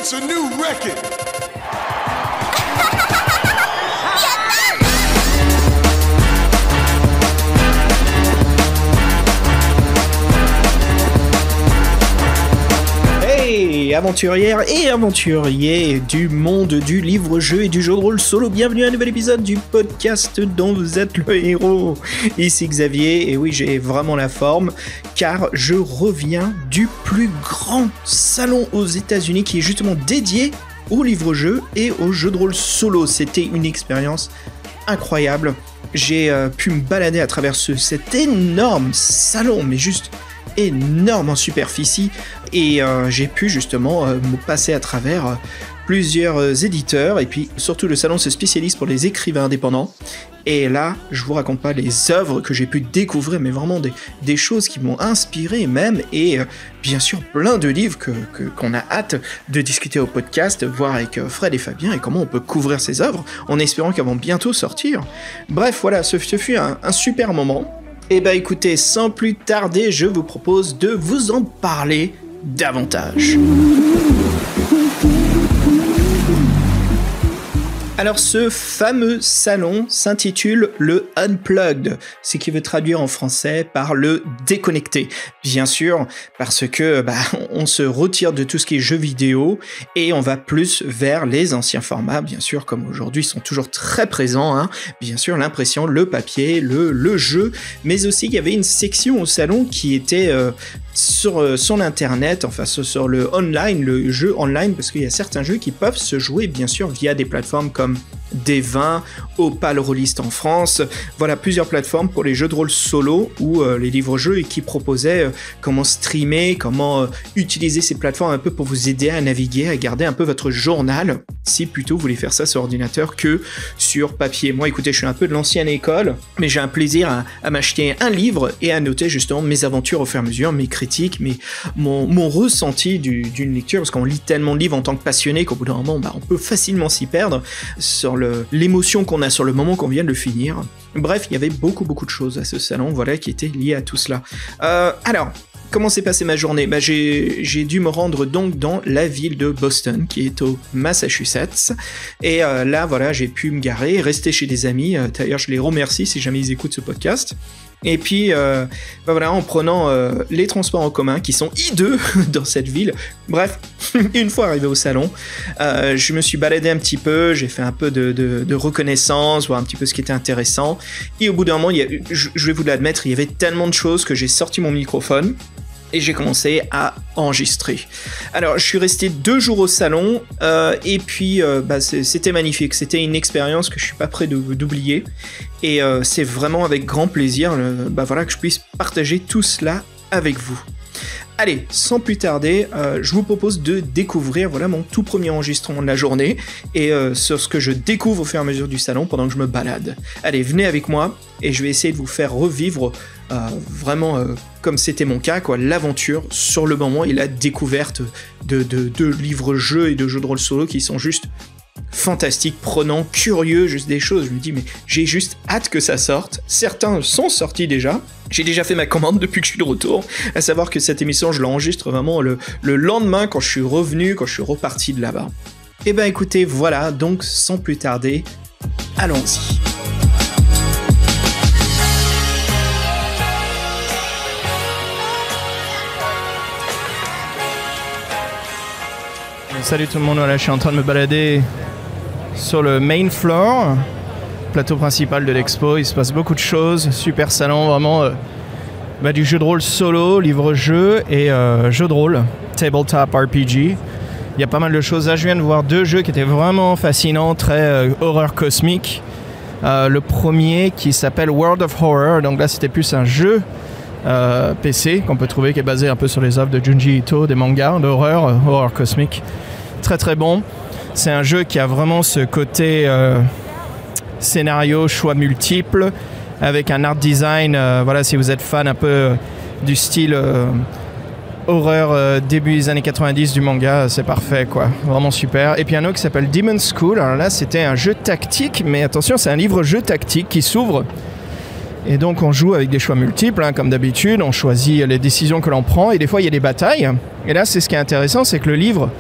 It's a new record. Hey, aventurières et aventuriers du monde du livre-jeu et du jeu de rôle solo, bienvenue à un nouvel épisode du podcast dont vous êtes le héros. Ici Xavier, et oui, j'ai vraiment la forme, car je reviens du plus grand salon aux États-Unis qui est justement dédié au livre-jeu et au jeu de rôle solo. C'était une expérience incroyable. J'ai pu me balader à travers cet énorme salon, mais juste énorme en superficie, et j'ai pu justement me passer à travers plusieurs éditeurs, et puis surtout le salon se spécialise pour les écrivains indépendants, et là je vous raconte pas les œuvres que j'ai pu découvrir, mais vraiment des choses qui m'ont inspiré même, et bien sûr plein de livres qu'on a hâte de discuter au podcast, voir avec Fred et Fabien, et comment on peut couvrir ces œuvres en espérant qu'elles vont bientôt sortir. Bref, voilà, ce fut un super moment. Et bah écoutez, sans plus tarder, je vous propose de vous en parler davantage. Alors ce fameux salon s'intitule le Unplugged, ce qui veut traduire en français par le déconnecté. Bien sûr, parce que on se retire de tout ce qui est jeux vidéo et on va plus vers les anciens formats, bien sûr, comme aujourd'hui sont toujours très présents, hein. Bien sûr, l'impression, le papier, le jeu, mais aussi il y avait une section au salon qui était sur l'internet, enfin sur le online, le jeu online, parce qu'il y a certains jeux qui peuvent se jouer bien sûr via des plateformes comme D20, Opal Rollist en France, voilà plusieurs plateformes pour les jeux de rôle solo ou les livres-jeux, et qui proposaient comment streamer, comment utiliser ces plateformes un peu pour vous aider à naviguer, à garder un peu votre journal, si plutôt vous voulez faire ça sur ordinateur que sur papier. Moi écoutez, je suis un peu de l'ancienne école, mais j'ai un plaisir à m'acheter un livre et à noter justement mes aventures au fur et à mesure, mes critiques, mon ressenti d'une lecture, parce qu'on lit tellement de livres en tant que passionné qu'au bout d'un moment on peut facilement s'y perdre sur l'émotion qu'on a sur le moment qu'on vient de le finir. Bref, il y avait beaucoup de choses à ce salon, voilà, qui étaient liées à tout cela. Alors, comment s'est passée ma journée ? J'ai dû me rendre donc dans la ville de Boston, qui est au Massachusetts, et là, voilà, j'ai pu me garer, rester chez des amis, d'ailleurs je les remercie si jamais ils écoutent ce podcast. Et puis, voilà, en prenant les transports en commun qui sont hideux dans cette ville. Bref, une fois arrivé au salon, je me suis baladé un petit peu, j'ai fait un peu de reconnaissance, voir un petit peu ce qui était intéressant. Et au bout d'un moment, je vais vous l'admettre, il y avait tellement de choses que j'ai sorti mon microphone et j'ai commencé à enregistrer. Alors, je suis resté 2 jours au salon, et puis c'était magnifique. C'était une expérience que je suis pas prêt d'oublier, et c'est vraiment avec grand plaisir voilà, que je puisse partager tout cela avec vous. Allez, sans plus tarder, je vous propose de découvrir voilà, mon tout premier enregistrement de la journée, et sur ce que je découvre au fur et à mesure du salon pendant que je me balade. Allez, venez avec moi, et je vais essayer de vous faire revivre vraiment comme c'était mon cas, quoi, l'aventure sur le moment et la découverte de livres-jeux et de jeux de rôle solo qui sont juste fantastiques, prenants, curieux, juste des choses. Je me dis, mais j'ai juste hâte que ça sorte. Certains sont sortis déjà. J'ai déjà fait ma commande depuis que je suis de retour. À savoir que cette émission, je l'enregistre vraiment le lendemain quand je suis revenu, quand je suis reparti de là-bas. Et ben écoutez, voilà, donc sans plus tarder, allons-y. Salut tout le monde, voilà, je suis en train de me balader sur le main floor, plateau principal de l'expo. Il se passe beaucoup de choses, super salon, vraiment du jeu de rôle solo, livre-jeu et jeu de rôle, tabletop RPG. Il y a pas mal de choses là, je viens de voir 2 jeux qui étaient vraiment fascinants, très horreur cosmique. Le premier qui s'appelle World of Horror, donc là c'était plus un jeu PC qu'on peut trouver, qui est basé un peu sur les œuvres de Junji Ito, des mangas d'horreur, horreur cosmique. Très très bon. C'est un jeu qui a vraiment ce côté scénario, choix multiples, avec un art design, voilà, si vous êtes fan un peu du style horreur début des années 90 du manga, c'est parfait, quoi. Vraiment super. Et puis un autre qui s'appelle Demon's School. Alors là, c'était un jeu tactique, mais attention, c'est un livre-jeu tactique qui s'ouvre. Et donc on joue avec des choix multiples, hein, comme d'habitude, on choisit les décisions que l'on prend, et des fois il y a des batailles. Et là, c'est ce qui est intéressant, c'est que le livre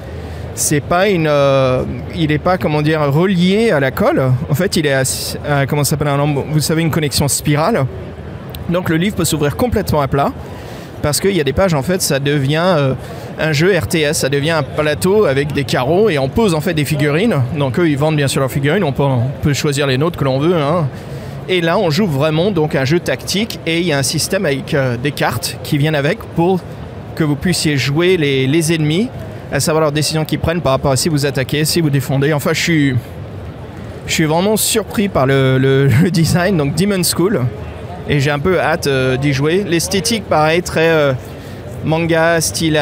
c'est pas il est pas, comment dire, relié à la colle. En fait, il est comment ça s'appelle, vous savez, une connexion spirale. Donc le livre peut s'ouvrir complètement à plat parce qu'il y a des pages, en fait, ça devient un jeu RTS, ça devient un plateau avec des carreaux et on pose en fait des figurines. Donc eux, ils vendent bien sûr leurs figurines, on peut choisir les nôtres que l'on veut, hein. Et là, on joue vraiment donc un jeu tactique et il y a un système avec des cartes qui viennent avec pour que vous puissiez jouer les ennemis, à savoir leurs décisions qu'ils prennent par rapport à si vous attaquez, si vous défendez. Enfin, je suis vraiment surpris par le design, donc Demon School, et j'ai un peu hâte d'y jouer. L'esthétique, pareil, très manga, style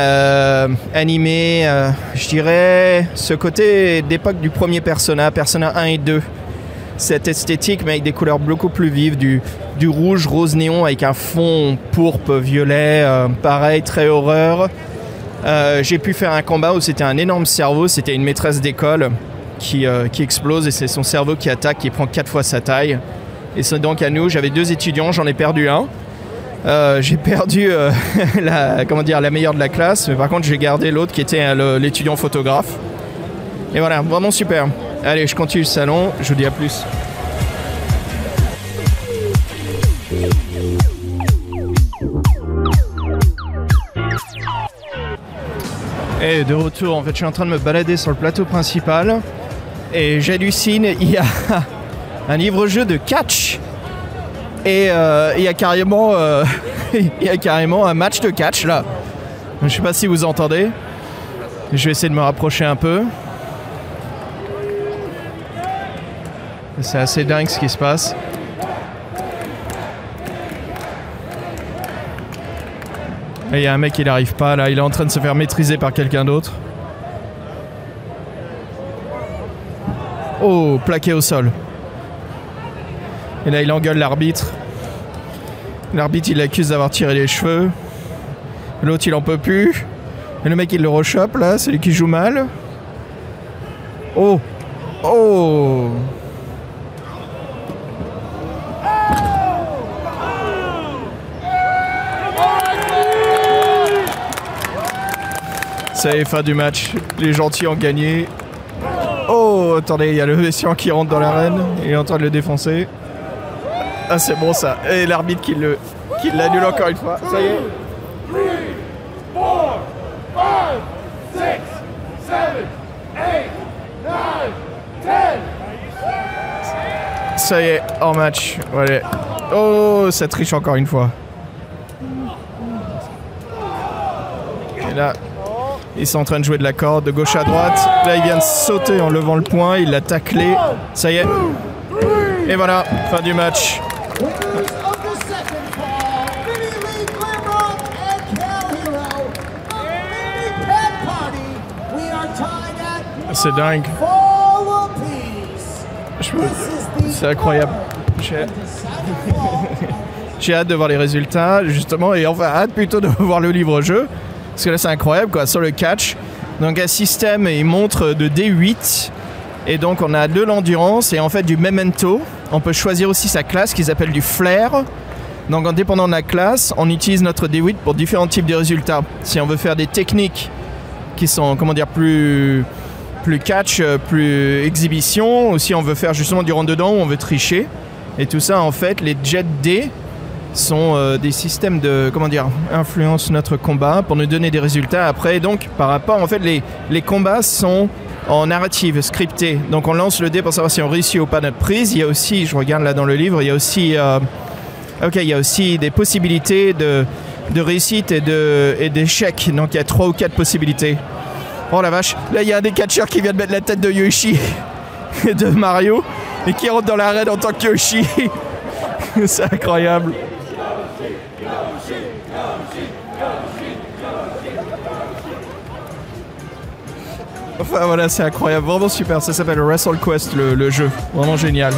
animé, je dirais ce côté d'époque du premier Persona 1 et 2. Cette esthétique, mais avec des couleurs beaucoup plus vives, du rouge, rose néon, avec un fond pourpre, violet, pareil, très horreur. J'ai pu faire un combat où c'était un énorme cerveau, c'était une maîtresse d'école qui explose et c'est son cerveau qui attaque, qui prend 4 fois sa taille. Et c'est donc à nous, j'avais 2 étudiants, j'en ai perdu un. J'ai perdu la meilleure de la classe, mais par contre j'ai gardé l'autre qui était l'étudiant photographe. Et voilà, vraiment super. Allez, je continue le salon, je vous dis à plus. Et de retour, en fait, je suis en train de me balader sur le plateau principal et j'hallucine, il y a un livre-jeu de catch et il y a carrément un match de catch là. Je sais pas si vous entendez. Je vais essayer de me rapprocher un peu. C'est assez dingue ce qui se passe. Et il y a un mec qui n'arrive pas là, il est en train de se faire maîtriser par quelqu'un d'autre. Oh, plaqué au sol. Et là il engueule l'arbitre. L'arbitre il l'accuse d'avoir tiré les cheveux. L'autre il en peut plus. Et le mec il le rechoppe là, c'est lui qui joue mal. Oh. Oh. Ça y est, fin du match. Les gentils ont gagné. Oh, attendez, il y a le Messian qui rentre dans l'arène. Il est en train de le défoncer. Ah, c'est bon ça. Et l'arbitre qui l'annule encore une fois. Ça y est. 3, 4, 5, 6, 7, 8, 9, 10. Ça y est, hors match. Voilà. Oh, ça triche encore une fois. Et là, ils sont en train de jouer de la corde de gauche à droite. Là, il vient de sauter en levant le poing. Il l'a taclé. Ça y est. Et voilà, fin du match. C'est dingue. C'est incroyable. J'ai hâte de voir les résultats, justement, et enfin hâte plutôt de voir le livre-jeu. Parce que là, c'est incroyable, quoi, sur le catch. Donc, un système, il montre de D8. Et donc, on a de l'endurance et en fait du memento. On peut choisir aussi sa classe, qu'ils appellent du flair. Donc, en dépendant de la classe, on utilise notre D8 pour différents types de résultats. Si on veut faire des techniques qui sont, comment dire, plus catch, plus exhibition, ou si on veut faire justement du rentre-dedans, où on veut tricher. Et tout ça, en fait, les Jet D sont des systèmes de, comment dire, influence notre combat pour nous donner des résultats après. Donc, par rapport, en fait, les combats sont en narrative, scripté. Donc, on lance le dé pour savoir si on réussit ou pas notre prise. Il y a aussi, je regarde là dans le livre, il y a aussi, il y a aussi des possibilités de réussite et d'échec. Donc, il y a 3 ou 4 possibilités. Oh la vache, là, il y a un des catcheurs qui vient de mettre la tête de Yoshi et de Mario et qui rentre dans l'arène en tant que Yoshi. C'est incroyable. Enfin voilà, c'est incroyable, vraiment super. Ça s'appelle WrestleQuest, le jeu, vraiment génial.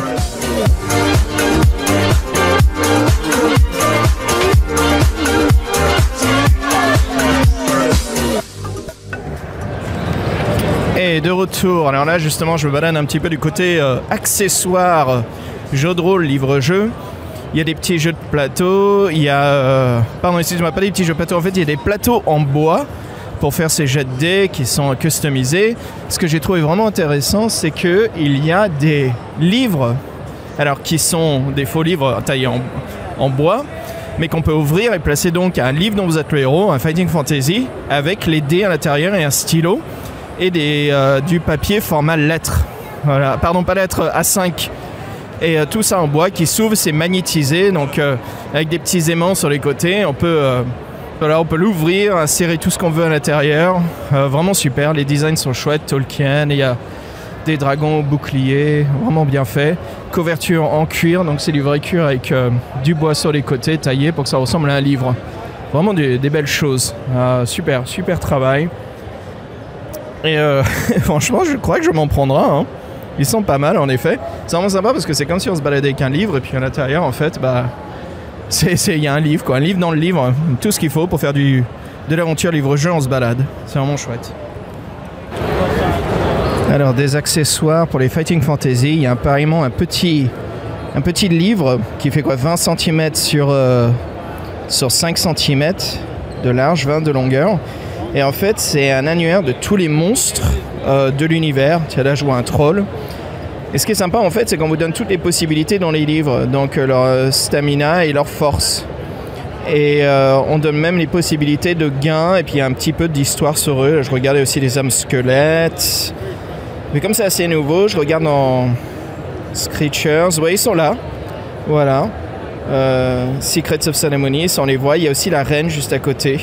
Et de retour, alors là justement je me balade un petit peu du côté accessoires, jeu de rôle, livre-jeu. Il y a des petits jeux de plateau, il y a... pardon, excusez-moi, pas des petits jeux de plateau, en fait il y a des plateaux en bois pour faire ces jets de dés qui sont customisés. Ce que j'ai trouvé vraiment intéressant, c'est qu'il y a des livres, alors qui sont des faux livres taillés en bois, mais qu'on peut ouvrir et placer donc un livre dont vous êtes le héros, un Fighting Fantasy, avec les dés à l'intérieur et un stylo, et du papier format lettre. Voilà, pardon, pas lettre, A5. Et tout ça en bois qui s'ouvre, c'est magnétisé, donc avec des petits aimants sur les côtés, on peut l'ouvrir, insérer tout ce qu'on veut à l'intérieur. Vraiment super, les designs sont chouettes, Tolkien, il y a des dragons boucliers, vraiment bien fait. Couverture en cuir, donc c'est du vrai cuir avec du bois sur les côtés taillé pour que ça ressemble à un livre. Vraiment des belles choses. Super travail. Et franchement, je crois que je m'en prendrai un. Ils sont pas mal en effet. C'est vraiment sympa parce que c'est comme si on se baladait avec un livre et puis à l'intérieur en fait, il y a un livre quoi, un livre dans le livre, tout ce qu'il faut pour faire de l'aventure livre-jeu, on se balade. C'est vraiment chouette. Alors des accessoires pour les Fighting Fantasy, il y a apparemment un petit livre qui fait quoi, 20 cm sur 5 cm de large, 20 de longueur. Et en fait, c'est un annuaire de tous les monstres de l'univers. Tiens, là, je vois un troll. Et ce qui est sympa, en fait, c'est qu'on vous donne toutes les possibilités dans les livres. Donc, leur stamina et leur force. Et on donne même les possibilités de gains. Et puis, il y a un petit peu d'histoire sur eux. Je regardais aussi les âmes squelettes. Mais comme c'est assez nouveau, je regarde dans Creatures. Vous voyez, ils sont là. Voilà. Secrets of Ceremony, on les voit. Il y a aussi la reine juste à côté.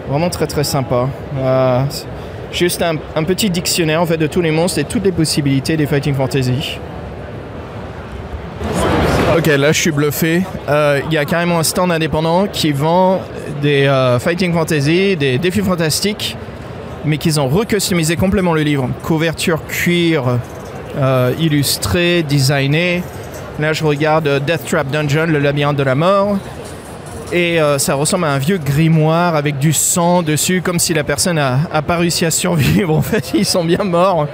Vraiment très sympa. Juste un petit dictionnaire en fait de tous les monstres et toutes les possibilités des Fighting Fantasy. Ok, là je suis bluffé. Il y a carrément un stand indépendant qui vend des Fighting Fantasy, des défis fantastiques, mais qu'ils ont recustomisé complètement le livre. Couverture cuir, illustré, designé. Là je regarde Death Trap Dungeon, le labyrinthe de la mort. Et ça ressemble à un vieux grimoire avec du sang dessus, comme si la personne a pas réussi à survivre. En fait, ils sont bien morts.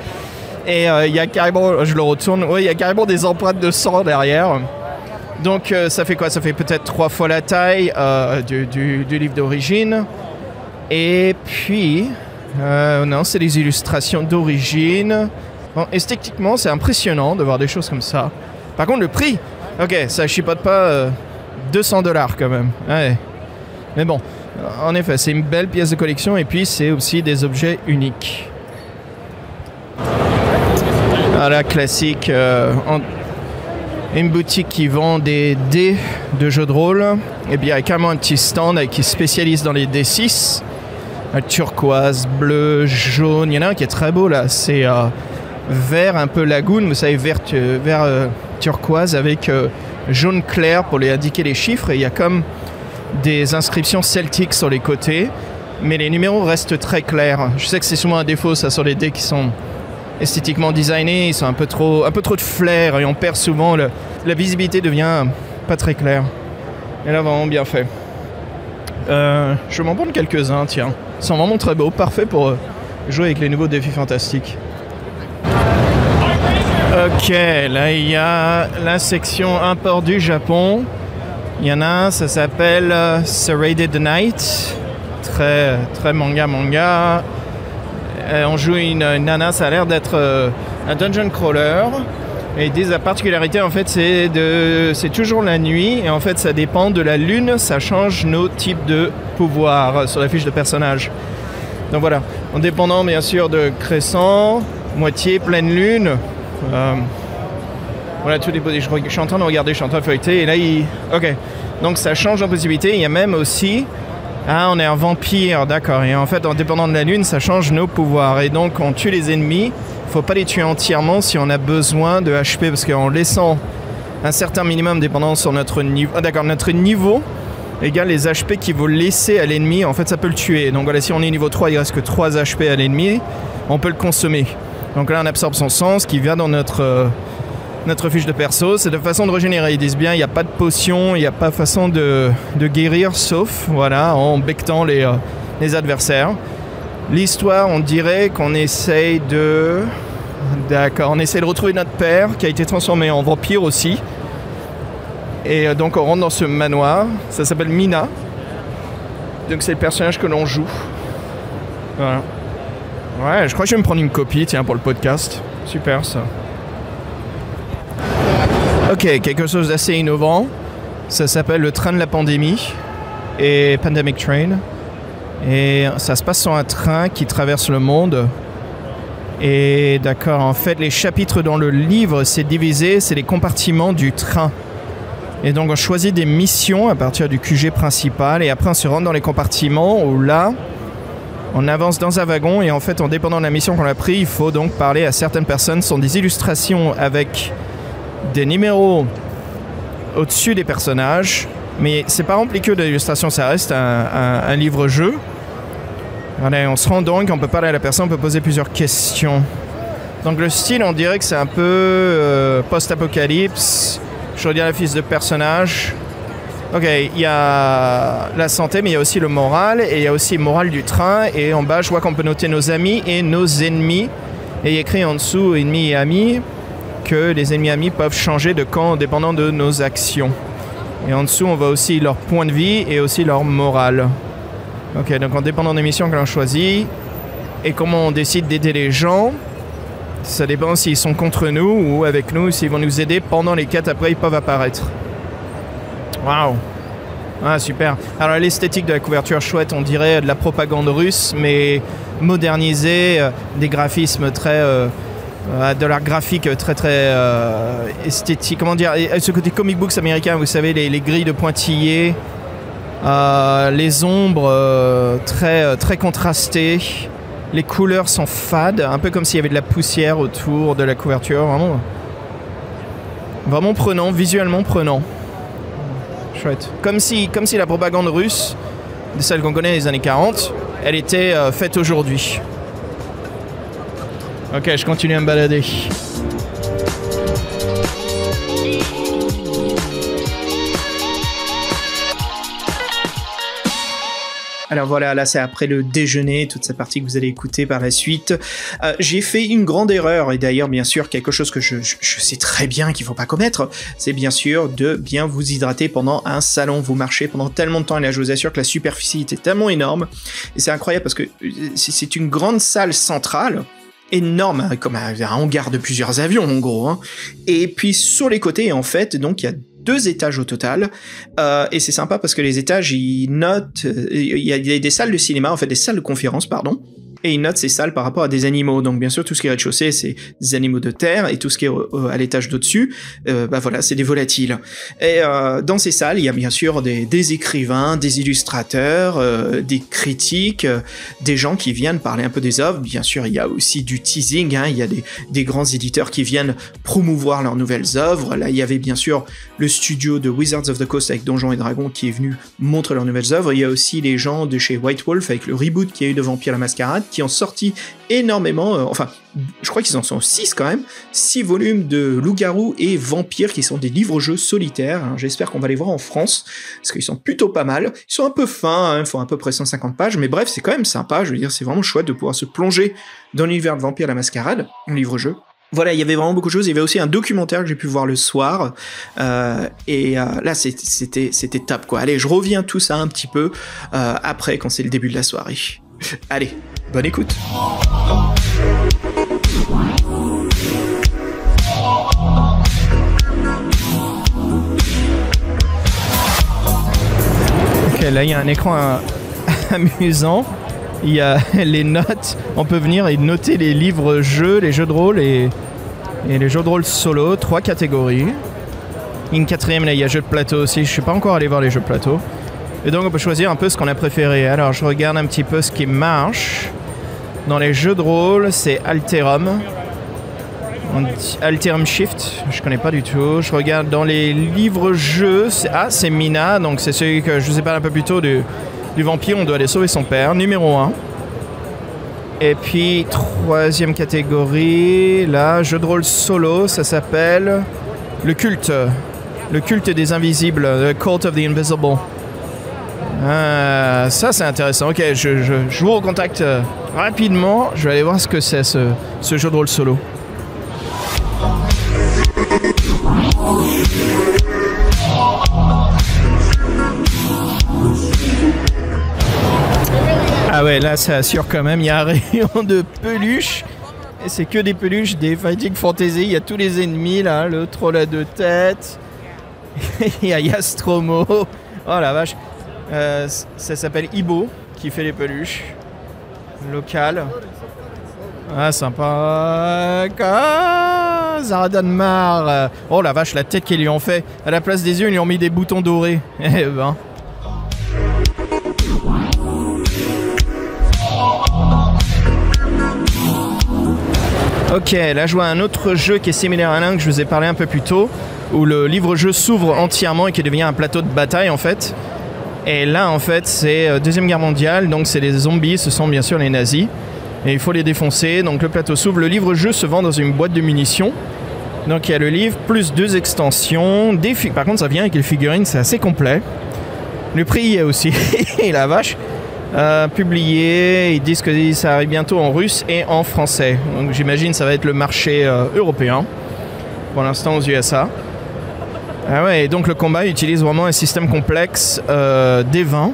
Et il y a carrément, je le retourne, il y a carrément des empreintes de sang derrière. Donc ça fait quoi? Ça fait peut-être 3 fois la taille du livre d'origine. Et puis, non, c'est des illustrations d'origine. Bon, esthétiquement, c'est impressionnant de voir des choses comme ça. Par contre, le prix, ok, ça chipote pas... $200 quand même. Ouais. Mais bon, en effet, c'est une belle pièce de collection et puis c'est aussi des objets uniques. Voilà, classique. Une boutique qui vend des dés de jeux de rôle. Et puis il y a carrément un petit stand qui spécialise dans les D6. Turquoise, bleu, jaune. Il y en a un qui est très beau là. C'est vert un peu lagoon. Vous savez, vert turquoise avec... jaune clair pour les indiquer les chiffres et il y a comme des inscriptions celtiques sur les côtés mais les numéros restent très clairs. Je sais que c'est souvent un défaut ça sur les dés qui sont esthétiquement designés, ils sont un peu trop de flair et on perd souvent la visibilité devient pas très claire. Et là vraiment bien fait. Je vais m'en prendre quelques-uns, tiens. Ils sont vraiment très beaux, parfait pour jouer avec les nouveaux défis fantastiques. Ok, là il y a la section import du Japon. Il y en a un, ça s'appelle Serrated the Night. Très manga. On joue une nana, ça a l'air d'être un dungeon crawler. Et ils disent la particularité en fait c'est toujours la nuit. Et en fait ça dépend de la lune, ça change nos types de pouvoirs sur la fiche de personnage. Donc voilà, en dépendant bien sûr de crescent, moitié, pleine lune. Voilà tous les je suis en train de regarder, je suis en train de feuilleter et là ok, donc ça change en possibilité. Il y a même aussi on est un vampire, d'accord, et en fait en dépendant de la lune ça change nos pouvoirs et donc on tue les ennemis, faut pas les tuer entièrement si on a besoin de HP parce qu'en laissant un certain minimum dépendant sur notre niveau, notre niveau égale les HP qu'il faut laisser à l'ennemi, en fait ça peut le tuer. Donc voilà, si on est niveau 3, il reste que 3 HP à l'ennemi, on peut le consommer. Donc là on absorbe son sang, ce qui vient dans notre fiche de perso. C'est de façon de régénérer, ils disent bien, il n'y a pas de potion, il n'y a pas façon de guérir sauf voilà, en bectant les adversaires. L'histoire, on dirait qu'on essaye de... D'accord, on essaie de retrouver notre père qui a été transformé en vampire aussi. Et donc on rentre dans ce manoir, ça s'appelle Mina. Donc c'est le personnage que l'on joue. Voilà. Ouais, je crois que je vais me prendre une copie, tiens, pour le podcast. Super, ça. Ok, quelque chose d'assez innovant. Ça s'appelle le train de la pandémie et Pandemic Train. Et ça se passe sur un train qui traverse le monde. Et d'accord, en fait, les chapitres dans le livre, c'est divisé, c'est les compartiments du train. Et donc, on choisit des missions à partir du QG principal. Et après, on se rend dans les compartiments où là, on avance dans un wagon. Et en fait, en dépendant de la mission qu'on a pris, il faut donc parler à certaines personnes. Ce sont des illustrations avec des numéros au-dessus des personnages. Mais c'est pas rempli que d'illustrations, ça reste un livre-jeu. Allez, on se rend donc, on peut parler à la personne, on peut poser plusieurs questions. Donc le style, on dirait que c'est un peu post-apocalypse. Je regarde la fiche de personnage. Ok, il y a la santé, mais il y a aussi le moral, et il y a aussi le moral du train. Et en bas, je vois qu'on peut noter nos amis et nos ennemis. Et il y a écrit en dessous, ennemis et amis, que les ennemis et amis peuvent changer de camp dépendant de nos actions. Et en dessous, on voit aussi leur point de vie et aussi leur morale. Ok, donc en dépendant des missions que l'on choisit et comment on décide d'aider les gens, ça dépend s'ils sont contre nous ou avec nous, s'ils vont nous aider pendant les quêtes, après ils peuvent apparaître. Waouh! Ah, super. Alors l'esthétique de la couverture, chouette, on dirait de la propagande russe, mais modernisée, des graphismes très... de l'art graphique très esthétique, comment dire, ce côté comic books américain, vous savez, les grilles de pointillés, les ombres très contrastées, les couleurs sont fades, un peu comme s'il y avait de la poussière autour de la couverture, vraiment prenant, visuellement prenant. Chouette. Comme si la propagande russe, de celle qu'on connaît des années 40, elle était faite aujourd'hui. Ok, je continue à me balader. Alors voilà, là c'est après le déjeuner, toute cette partie que vous allez écouter par la suite. J'ai fait une grande erreur, et d'ailleurs bien sûr quelque chose que je sais très bien qu'il ne faut pas commettre, c'est bien sûr de bien vous hydrater pendant un salon. Vous marchez pendant tellement de temps, et là je vous assure que la superficie était tellement énorme, et c'est incroyable parce que c'est une grande salle centrale, énorme, hein, comme un hangar de plusieurs avions en gros, hein. Et puis sur les côtés en fait, donc il y a 2 étages au total, et c'est sympa parce que les étages ils notent, il y a des salles de cinéma, en fait des salles de conférence pardon, et ils notent ces salles par rapport à des animaux. Donc bien sûr tout ce qui est rez-de-chaussée c'est des animaux de terre, et tout ce qui est à l'étage d'au-dessus, voilà, c'est des volatiles. Et dans ces salles il y a bien sûr des écrivains, des illustrateurs, des critiques, des gens qui viennent parler un peu des œuvres. Bien sûr il y a aussi du teasing, hein, il y a des grands éditeurs qui viennent promouvoir leurs nouvelles œuvres. Là il y avait bien sûr le studio de Wizards of the Coast avec Donjons et Dragons qui est venu montrer leurs nouvelles œuvres. Il y a aussi les gens de chez White Wolf avec le reboot qu'il y a eu de Vampire la Mascarade, qui ont sorti énormément, enfin je crois qu'ils en sont 6 quand même, 6 volumes de loup-garou et vampires qui sont des livres-jeux solitaires. Alors, j'espère qu'on va les voir en France parce qu'ils sont plutôt pas mal, ils sont un peu fins, hein, ils font à peu près 150 pages, mais bref c'est quand même sympa, je veux dire c'est vraiment chouette de pouvoir se plonger dans l'univers de Vampire la Mascarade en livre-jeu. Voilà, il y avait vraiment beaucoup de choses. Il y avait aussi un documentaire que j'ai pu voir le soir. Là, c'était top, quoi. Allez, je reviens tout ça un petit peu après, quand c'est le début de la soirée. Allez, bonne écoute. Ok, là, il y a un écran amusant. Il y a les notes, on peut venir et noter les livres-jeux, les jeux de rôle et les jeux de rôle solo, 3 catégories. Une 4e, là il y a jeux de plateau aussi, je suis pas encore allé voir les jeux de plateau. Et donc on peut choisir un peu ce qu'on a préféré. Alors je regarde un petit peu ce qui marche. Dans les jeux de rôle, c'est Alterum. Alterum Shift, je connais pas du tout. Je regarde dans les livres-jeux, c'est Mina, donc c'est celui que je vous ai parlé un peu plus tôt du vampire, on doit aller sauver son père, numéro 1. Et puis, 3e catégorie, là, jeu de rôle solo, ça s'appelle le culte des invisibles, The Cult of the Invisible. Ça, c'est intéressant. Ok, je vous recontacte rapidement, je vais aller voir ce que c'est, ce jeu de rôle solo. Ah ouais, là ça assure quand même, il y a un rayon de peluches. Et c'est que des peluches, des Fighting Fantasy, il y a tous les ennemis là, le troll à 2 têtes. Il y a Yastromo. Oh la vache. Ça s'appelle Ibo qui fait les peluches. Local. Ah sympa. Ah, Zaradanmar. Oh la vache, la tête qu'ils lui ont fait. À la place des yeux, ils lui ont mis des boutons dorés. Eh ben. Ok, là je vois un autre jeu qui est similaire à l'un que je vous ai parlé un peu plus tôt, où le livre-jeu s'ouvre entièrement et qui devient un plateau de bataille en fait. Et là en fait c'est Deuxième Guerre mondiale, donc c'est les zombies, ce sont bien sûr les nazis. Et il faut les défoncer, donc le plateau s'ouvre. Le livre-jeu se vend dans une boîte de munitions. Donc il y a le livre, plus 2 extensions. Par contre ça vient avec les figurines, c'est assez complet. Le prix y est aussi, et la vache. Publié, ils disent que ça arrive bientôt en russe et en français. Donc j'imagine que ça va être le marché européen, pour l'instant aux USA. Ah ouais, et donc le combat utilise vraiment un système complexe des 20,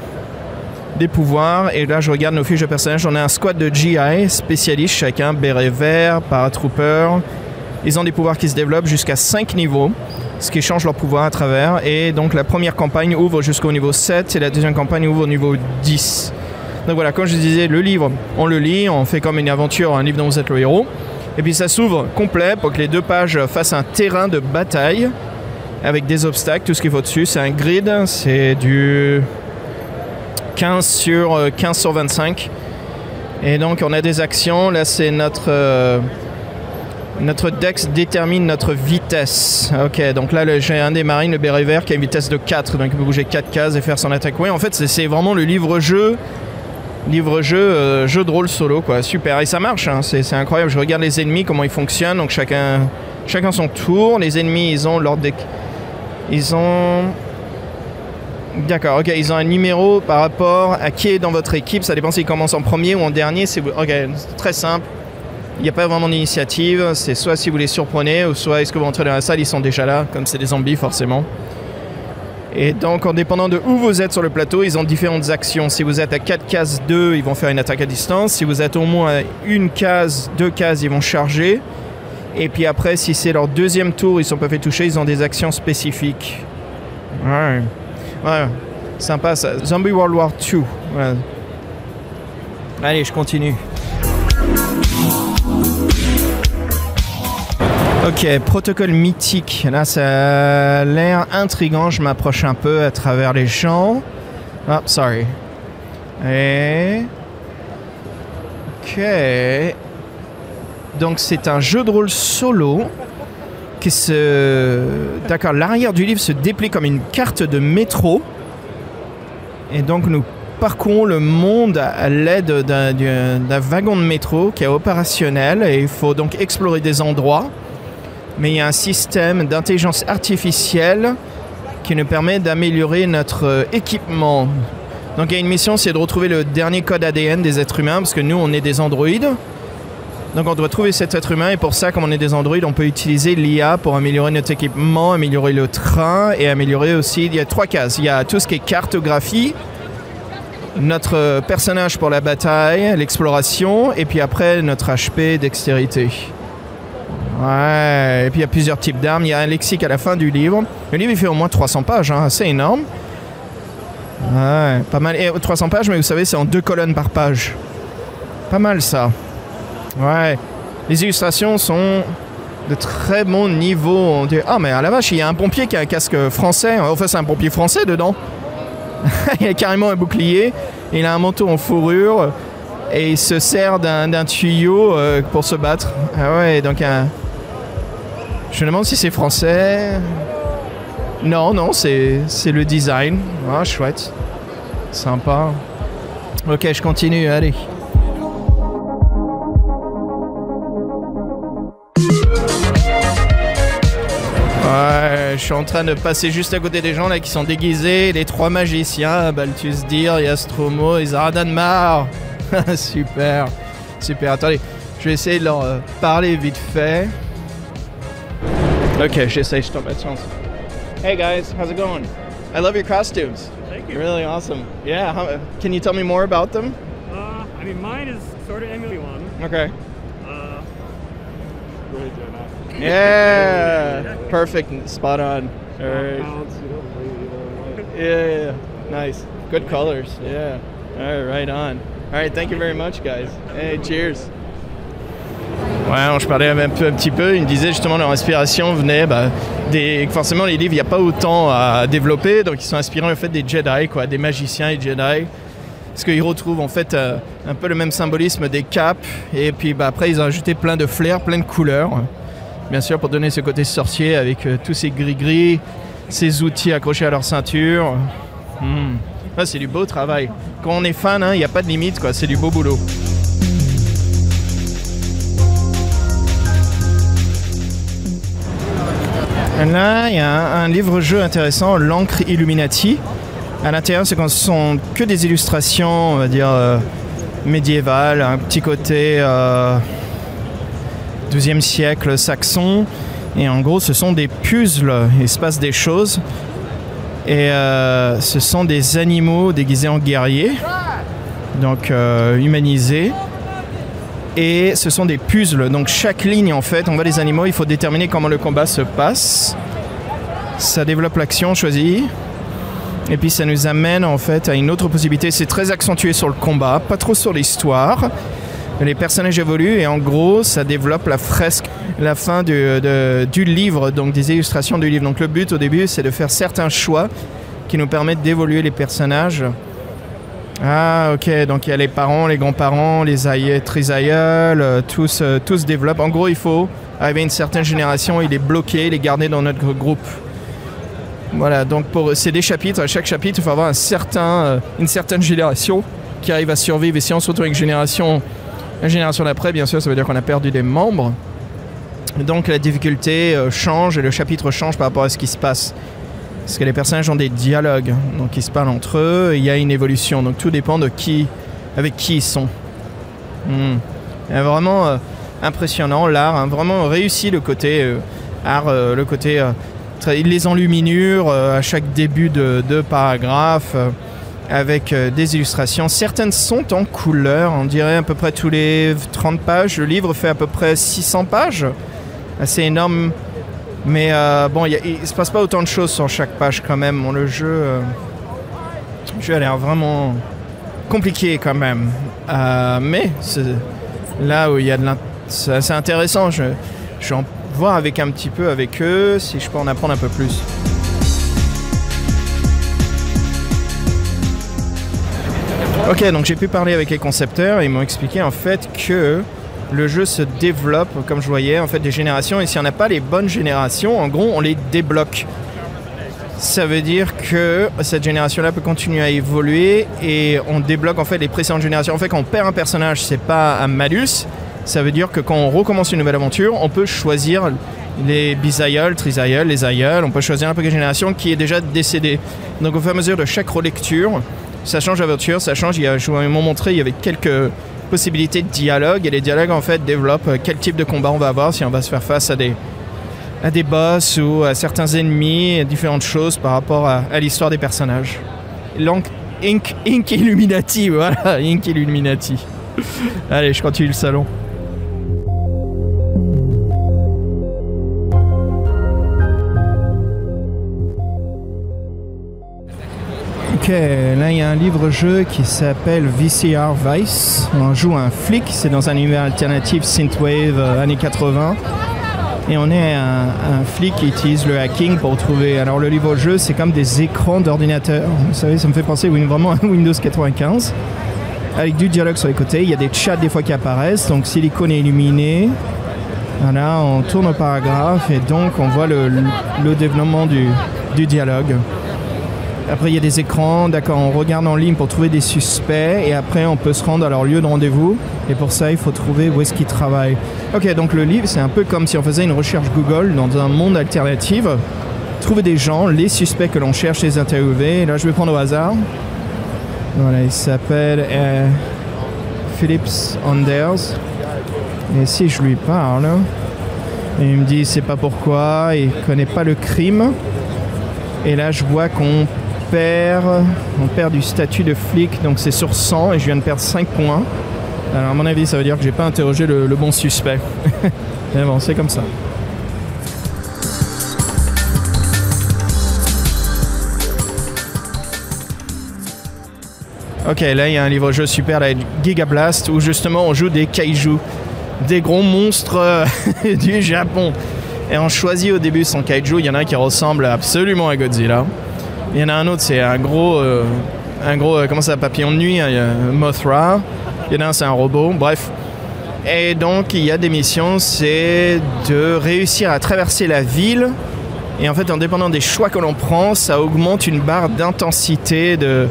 des pouvoirs. Et là je regarde nos fiches de personnages, on a un squad de GI spécialistes, chacun béret vert, paratrooper. Ils ont des pouvoirs qui se développent jusqu'à 5 niveaux, ce qui change leur pouvoir à travers. Et donc la première campagne ouvre jusqu'au niveau 7 et la deuxième campagne ouvre au niveau 10. Donc voilà, comme je disais, le livre, on le lit, on fait comme une aventure, un livre dont vous êtes le héros. Et puis ça s'ouvre complet pour que les 2 pages fassent un terrain de bataille avec des obstacles, tout ce qu'il faut dessus. C'est un grid, c'est du 15 sur 25. Et donc on a des actions, là c'est notre dex détermine notre vitesse. Ok, donc là j'ai un des marines, le béret vert, qui a une vitesse de 4, donc il peut bouger 4 cases et faire son attaque. Oui, en fait c'est vraiment le livre-jeu, jeu de rôle solo, quoi. Super, et ça marche, hein. C'est incroyable. Je regarde les ennemis, comment ils fonctionnent, donc chacun son tour. Les ennemis, ils ont leur deck. Ils ont... D'accord, ok, ils ont un numéro par rapport à qui est dans votre équipe. Ça dépend s'ils commencent en premier ou en dernier. Ok, c'est très simple. Il n'y a pas vraiment d'initiative. C'est soit si vous les surprenez, ou soit est-ce que vous entrez dans la salle, ils sont déjà là, comme c'est des zombies forcément. Et donc, en dépendant de où vous êtes sur le plateau, ils ont différentes actions. Si vous êtes à 4 cases 2, ils vont faire une attaque à distance. Si vous êtes au moins à 1 case, 2 cases, ils vont charger. Et puis après, si c'est leur deuxième tour, ils ne sont pas fait toucher, ils ont des actions spécifiques. Ouais, sympa ça. Zombie World War 2. Ouais. Allez, je continue. Ok, protocole mythique. Là, ça a l'air intriguant. Je m'approche un peu à travers les champs. Oh, sorry. Et... Ok. Donc, c'est un jeu de rôle solo qui se... D'accord, l'arrière du livre se déplie comme une carte de métro. Et donc, nous parcourons le monde à l'aide d'un wagon de métro qui est opérationnel. Et il faut donc explorer des endroits. Mais il y a un système d'intelligence artificielle qui nous permet d'améliorer notre équipement. Donc il y a une mission, c'est de retrouver le dernier code ADN des êtres humains, parce que nous, on est des androïdes. Donc on doit trouver cet être humain, et pour ça, comme on est des androïdes, on peut utiliser l'IA pour améliorer notre équipement, améliorer le train, et améliorer aussi... Il y a 3 cases. Il y a tout ce qui est cartographie, notre personnage pour la bataille, l'exploration, et puis après, notre HP, dextérité. Ouais, et puis il y a plusieurs types d'armes. Il y a un lexique à la fin du livre. Le livre, il fait au moins 300 pages, hein, assez énorme. Ouais, pas mal. Et 300 pages, mais vous savez, c'est en 2 colonnes par page. Pas mal, ça. Ouais. Les illustrations sont de très bon niveau. Ah, mais à la vache, il y a un pompier qui a un casque français. Enfin, c'est un pompier français dedans. Il a carrément un bouclier. Il a un manteau en fourrure. Et il se sert d'un tuyau pour se battre. Ah ouais, donc un... Je me demande si c'est français. Non, c'est le design. Ah, chouette. Sympa. Ok, je continue, allez. Ouais, je suis en train de passer juste à côté des gens là qui sont déguisés. Les 3 magiciens, Balthus Dir, Yastromo et Zaradanmar. Super. Attendez, je vais essayer de leur parler vite fait. Ok, j'essaie, je tombe à chance. Hey guys, how's it going? I love your costumes. Thank you. Really awesome. Yeah, can you tell me more about them? I mean, mine is sort of emulating one. Okay. Really Jedi. Yeah. Perfect. Spot on. All right. Counts, you know, Yeah. Nice. Good colors. Yeah. All right. Right on. All right. Thank you very much, guys. Hey, cheers. Ouais, alors je parlais un petit peu, il me disait justement leur inspiration venait forcément les livres, il n'y a pas autant à développer, donc ils sont inspirés en fait des Jedi, quoi, des magiciens et Jedi, parce qu'ils retrouvent en fait un peu le même symbolisme des capes, et puis après ils ont ajouté plein de flair, plein de couleurs, bien sûr pour donner ce côté sorcier avec tous ces gris-gris, ces outils accrochés à leur ceinture. Ah, c'est du beau travail. Quand on est fan, il n'y a pas de limite, quoi, c'est du beau boulot. Là, il y a un livre-jeu intéressant, l'encre Illuminati. À l'intérieur, ce sont que des illustrations, on va dire, médiévales, un petit côté 12e siècle saxon. Et en gros, ce sont des puzzles, il se passe des choses. Et ce sont des animaux déguisés en guerriers, donc humanisés. Et ce sont des puzzles, donc chaque ligne en fait, on voit les animaux, il faut déterminer comment le combat se passe. Ça développe l'action choisie. Et puis ça nous amène en fait à une autre possibilité, c'est très accentué sur le combat, pas trop sur l'histoire. Les personnages évoluent et en gros ça développe la fresque, la fin du livre, donc des illustrations du livre. Donc le but au début c'est de faire certains choix qui nous permettent d'évoluer les personnages. Ah ok, donc il y a les parents, les grands-parents, les trisaïeuls, tous se développent. En gros, il faut arriver à une certaine génération, il est bloqué, il est gardé dans notre groupe. Voilà, donc c'est des chapitres, à chaque chapitre, il faut avoir une certaine génération qui arrive à survivre. Et si on se retrouve avec la génération d'après, bien sûr, ça veut dire qu'on a perdu des membres. Donc la difficulté change et le chapitre change par rapport à ce qui se passe. Parce que les personnages ont des dialogues, donc ils se parlent entre eux, et il y a une évolution. Donc tout dépend de avec qui ils sont. Vraiment impressionnant, l'art, vraiment réussi le côté art, le côté les enluminures à chaque début de paragraphe, avec des illustrations. Certaines sont en couleur, on dirait à peu près tous les 30 pages. Le livre fait à peu près 600 pages, assez énorme. Mais bon, il ne se passe pas autant de choses sur chaque page quand même. Bon, le jeu a l'air vraiment compliqué quand même. Mais c'est là où il y a c'est intéressant. Je vais en voir avec un petit peu avec eux si je peux en apprendre un peu plus. Ok, donc j'ai pu parler avec les concepteurs et ils m'ont expliqué en fait que le jeu se développe, comme je voyais, en fait, des générations. Et si on n'a pas les bonnes générations, en gros, on les débloque. Ça veut dire que cette génération-là peut continuer à évoluer et on débloque en fait les précédentes générations. En fait, quand on perd un personnage, c'est pas un malus. Ça veut dire que quand on recommence une nouvelle aventure, on peut choisir les bisaïeuls, trisaïeuls, les aïeuls. On peut choisir un peu de génération qui est déjà décédée. Donc, au fur et à mesure de chaque relecture, ça change l'aventure, ça change. Je vais m'en montrer, il y avait quelques possibilités de dialogue, et les dialogues en fait développent quel type de combat on va avoir, si on va se faire face à des boss ou à certains ennemis, différentes choses par rapport à l'histoire des personnages. Inc Illuminati, voilà, Inc Illuminati. Allez, je continue le salon. Ok, là il y a un livre-jeu qui s'appelle VCR Vice. On joue un flic, c'est dans un univers alternatif synthwave années 80. Et on est un flic qui utilise le hacking pour trouver... Alors le livre-jeu, c'est comme des écrans d'ordinateur. Vous savez, ça me fait penser vraiment à Windows 95. Avec du dialogue sur les côtés, il y a des chats des fois qui apparaissent. Donc si l'icône est illuminée, voilà, on tourne au paragraphe et donc on voit le développement du dialogue. Après, il y a des écrans, d'accord, on regarde en ligne pour trouver des suspects et après, on peut se rendre à leur lieu de rendez-vous. Et pour ça, il faut trouver où est-ce qu'ils travaillent. Ok, donc le livre, c'est un peu comme si on faisait une recherche Google dans un monde alternatif. Trouver des gens, les suspects que l'on cherche, les interviewer. Et là, je vais prendre au hasard. Voilà, il s'appelle Phillips Anders. Et si je lui parle, et il me dit, c'est pas pourquoi, il connaît pas le crime. Et là, je vois qu'on perd du statut de flic, donc c'est sur 100 et je viens de perdre 5 points. Alors à mon avis, ça veut dire que j'ai pas interrogé le bon suspect. Mais bon, c'est comme ça. Ok, là il y a un livre-jeu super, la Giga Blast, où justement on joue des kaiju, des gros monstres du Japon. Et on choisit au début son kaiju, il y en a un qui ressemble absolument à Godzilla. Il y en a un autre, c'est un gros comment ça, papillon de nuit, Mothra. Il y en a un, c'est un robot, bref. Et donc il y a des missions, c'est de réussir à traverser la ville. Et en fait, en dépendant des choix que l'on prend, ça augmente une barre d'intensité de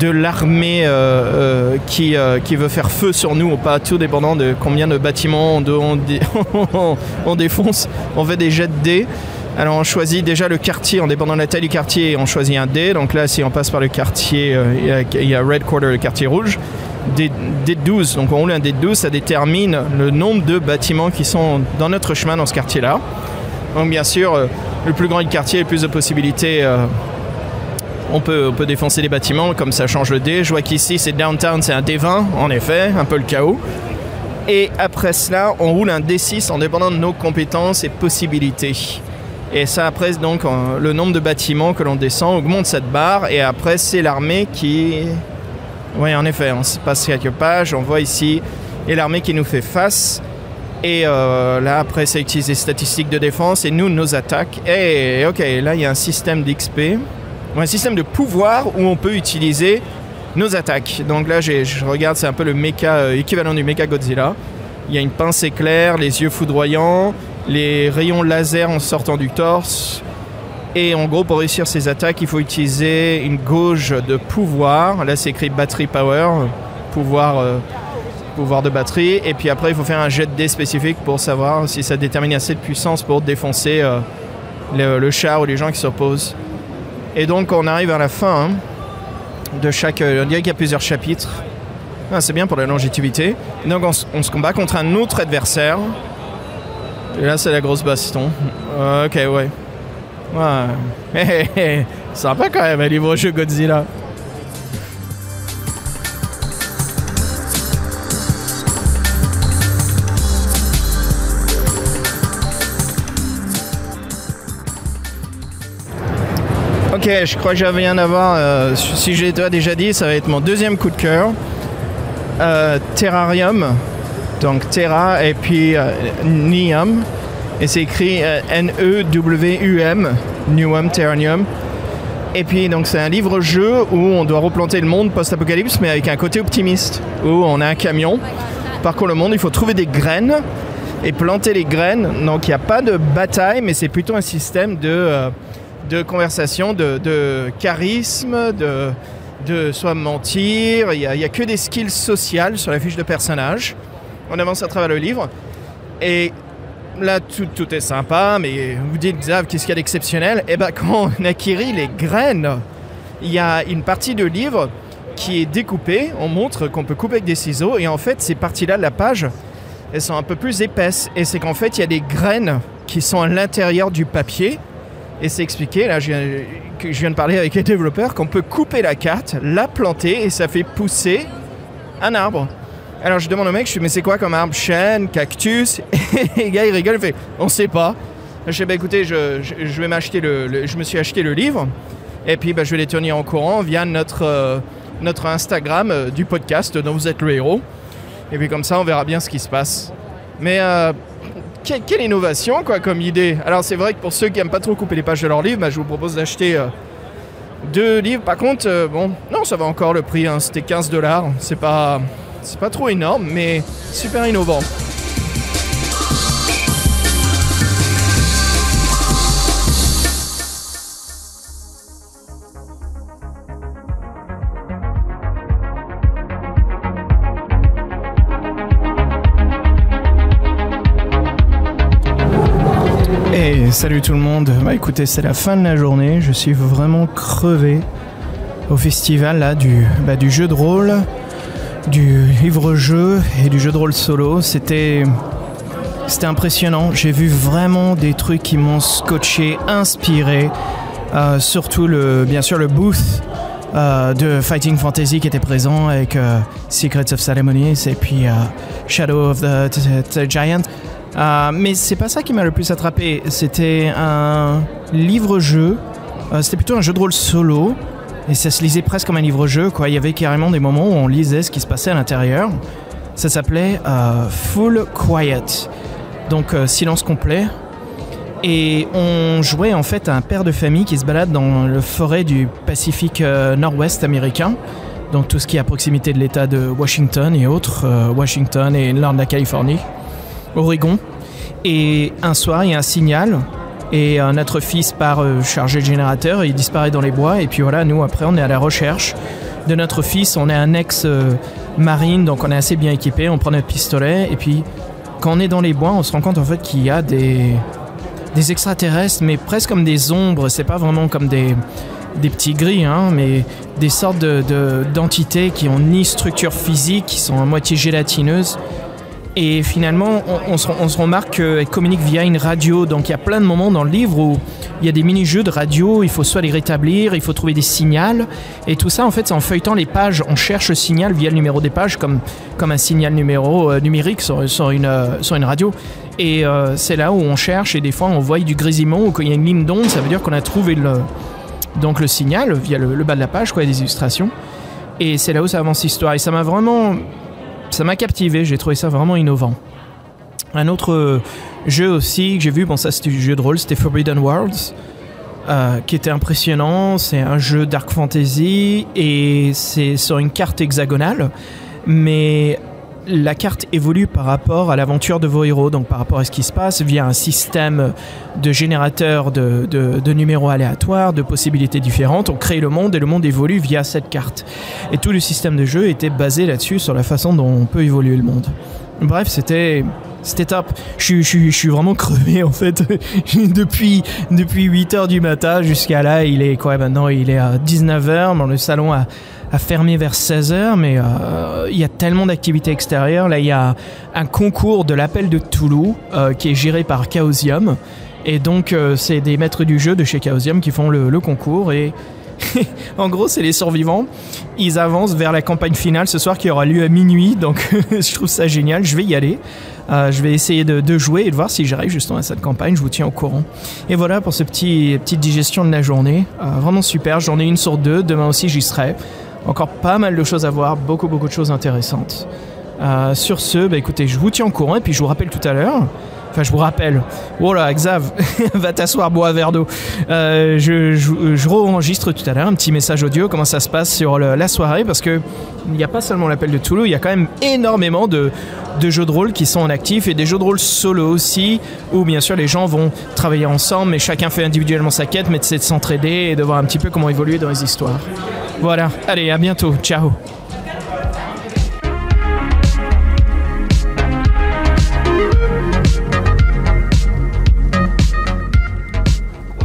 l'armée qui veut faire feu sur nous ou pas, tout dépendant de combien de bâtiments on défonce. On fait des jets de dés. Alors on choisit déjà le quartier, en dépendant de la taille du quartier, on choisit un dé. Donc là, si on passe par le quartier, il y a Red Quarter, le quartier rouge. Dé de 12, donc on roule un dé de 12, ça détermine le nombre de bâtiments qui sont dans notre chemin dans ce quartier-là. Donc bien sûr, le plus grand le quartier, le plus de possibilités... On peut défoncer les bâtiments, comme ça change le dé. Je vois qu'ici, c'est Downtown, c'est un D20, en effet, un peu le chaos. Et après cela, on roule un D6 en dépendant de nos compétences et possibilités. Et ça, après, donc, le nombre de bâtiments que l'on descend augmente cette barre. Et après, c'est l'armée qui... Oui, en effet, on se passe quelques pages, on voit ici, et l'armée qui nous fait face. Et là, après, ça utilise les statistiques de défense et nous, nos attaques. Et ok, là, il y a un système d'XP. Un système de pouvoir où on peut utiliser nos attaques. Donc là, je regarde, c'est un peu le méca, équivalent du méca Godzilla. Il y a une pince éclair, les yeux foudroyants, les rayons laser en sortant du torse. Et en gros, pour réussir ces attaques, il faut utiliser une gauge de pouvoir. Là, c'est écrit Battery Power, pouvoir de batterie. Et puis après, il faut faire un jet de dés spécifique pour savoir si ça détermine assez de puissance pour défoncer le char ou les gens qui s'opposent. Et donc on arrive à la fin de chaque... on dirait qu'il y a plusieurs chapitres. Ah, c'est bien pour la longévité. Et donc on se combat contre un autre adversaire. Et là c'est la grosse baston. Ok, ouais. Ouais. Sympa quand même, un livre-jeu Godzilla. Ok, je crois que je viens d'avoir, si je l'ai déjà dit, ça va être mon deuxième coup de cœur. Terrarium, donc Terra et puis Neum, et c'est écrit N-E-W-U-M, Newum, Terranium. Et puis donc c'est un livre-jeu où on doit replanter le monde post-apocalypse, mais avec un côté optimiste, où on a un camion, parcourt le monde, il faut trouver des graines et planter les graines. Donc il n'y a pas de bataille, mais c'est plutôt un système de conversation, de charisme, de soit mentir. Il y a que des skills sociales sur la fiche de personnage. On avance à travers le livre. Et là, tout est sympa, mais vous dites, Xav, qu'est-ce qu'il y a d'exceptionnel ? Eh bien, quand on acquérit les graines, il y a une partie de livre qui est découpée. On montre qu'on peut couper avec des ciseaux. Et en fait, ces parties-là de la page, elles sont un peu plus épaisses. Et c'est qu'en fait, il y a des graines qui sont à l'intérieur du papier. Et c'est expliqué, là je viens de parler avec les développeurs, qu'on peut couper la carte, la planter et ça fait pousser un arbre. Alors je demande au mec, je dis mais c'est quoi comme arbre ? Chêne, cactus ? Et le gars il rigole, il fait on sait pas. Je dis bah écoutez, je vais m'acheter je me suis acheté le livre et puis je vais les tenir en courant via notre Instagram du podcast dont vous êtes le héros. Et puis comme ça on verra bien ce qui se passe. Mais quelle innovation quoi comme idée. Alors c'est vrai que pour ceux qui n'aiment pas trop couper les pages de leur livre, je vous propose d'acheter 2 livres. Par contre, non ça va encore le prix, c'était $15. C'est pas trop énorme, mais super innovant. Et salut tout le monde, écoutez, c'est la fin de la journée, je suis vraiment crevé au festival là, du jeu de rôle, du livre-jeu et du jeu de rôle solo. C'était impressionnant, j'ai vu vraiment des trucs qui m'ont scotché, inspiré, surtout bien sûr le booth de Fighting Fantasy qui était présent avec Secrets of Ceremonies et puis Shadow of the Giant. Mais c'est pas ça qui m'a le plus attrapé. C'était un livre-jeu. C'était plutôt un jeu de rôle solo. Et ça se lisait presque comme un livre-jeu, quoi. Il y avait carrément des moments où on lisait ce qui se passait à l'intérieur. Ça s'appelait Full Quiet. Donc silence complet. Et on jouait en fait à un père de famille qui se balade dans le forêt du Pacifique nord-ouest américain. Donc tout ce qui est à proximité de l'état de Washington et autres. Washington et le nord de la Californie. Oregon. Et un soir, il y a un signal. Et notre fils part charger le générateur, il disparaît dans les bois. Et puis voilà, nous après on est à la recherche de notre fils. On est un ex-marine, donc on est assez bien équipé. On prend notre pistolet et puis quand on est dans les bois, on se rend compte en fait qu'il y a des extraterrestres, mais presque comme des ombres. C'est pas vraiment comme des petits gris, hein, mais des sortes d'entités qui ont ni structure physique, qui sont à moitié gélatineuses. Et finalement, on se remarque qu'elle communique via une radio. Donc il y a plein de moments dans le livre où il y a des mini-jeux de radio, il faut soit les rétablir, il faut trouver des signaux. Et tout ça, en fait, c'est en feuilletant les pages. On cherche le signal via le numéro des pages, comme un signal numérique sur une radio. Et c'est là où on cherche, et des fois on voit du grésillement, ou quand il y a une ligne d'onde, ça veut dire qu'on a trouvé le signal via le bas de la page, quoi, des illustrations. Et c'est là où ça avance l'histoire. Et ça m'a captivé, j'ai trouvé ça vraiment innovant. Un autre jeu aussi que j'ai vu, bon ça c'était du jeu de rôle, c'était Forbidden Worlds, qui était impressionnant. C'est un jeu dark fantasy et c'est sur une carte hexagonale, mais la carte évolue par rapport à l'aventure de vos héros, donc par rapport à ce qui se passe via un système de générateur de numéros aléatoires, de possibilités différentes. On crée le monde et le monde évolue via cette carte. Et tout le système de jeu était basé là-dessus, sur la façon dont on peut évoluer le monde. Bref, c'était top. Je suis vraiment crevé en fait. depuis 8h du matin jusqu'à là, il est quoi maintenant? Il est à 19h, dans le salon a fermé vers 16h, mais il y a tellement d'activités extérieures. Là, il y a un concours de l'appel de Cthulhu qui est géré par Chaosium. Et donc, c'est des maîtres du jeu de chez Chaosium qui font le concours. Et en gros, c'est les survivants. Ils avancent vers la campagne finale ce soir qui aura lieu à minuit. Donc, je trouve ça génial. Je vais y aller. Je vais essayer de jouer et de voir si j'arrive justement à cette campagne. Je vous tiens au courant. Et voilà pour ce petite digestion de la journée. Vraiment super. J'en ai une sur deux. Demain aussi, j'y serai. Encore pas mal de choses à voir, beaucoup de choses intéressantes. Sur ce, écoutez, je vous tiens au courant et puis je vous rappelle tout à l'heure. Enfin, je vous rappelle. Oh là, Xav, va t'asseoir, bois un verre d'eau. Je re-enregistre tout à l'heure un petit message audio, comment ça se passe sur la soirée, parce que il n'y a pas seulement l'appel de Cthulhu, il y a quand même énormément de jeux de rôle qui sont en actif et des jeux de rôle solo aussi, où bien sûr les gens vont travailler ensemble, mais chacun fait individuellement sa quête, mais c'est de s'entraider et de voir un petit peu comment évoluer dans les histoires. Voilà, allez, à bientôt, ciao.